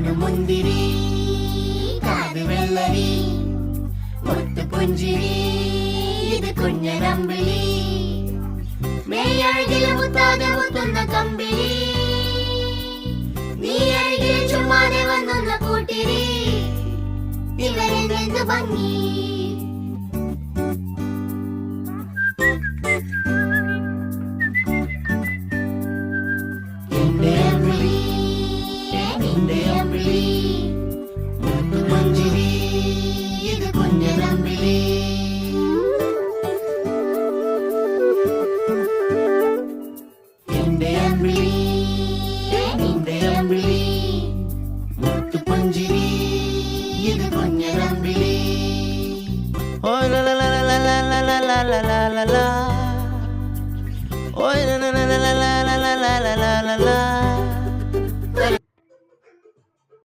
കണ്ണു മുന്തിരി കാത് വെള്ളരി മുത്തു പുഞ്ചിരി ഇത് കുഞ്ഞനമ്പിളി മേയഴകില് മുത്താതെ മുത്തുന്ന കമ്പിളി നീ അഴകിൽ ചുമ്മാതെ വന്നൊന്ന കൂട്ടിരി ഇവരെന്ത് ഭംഗി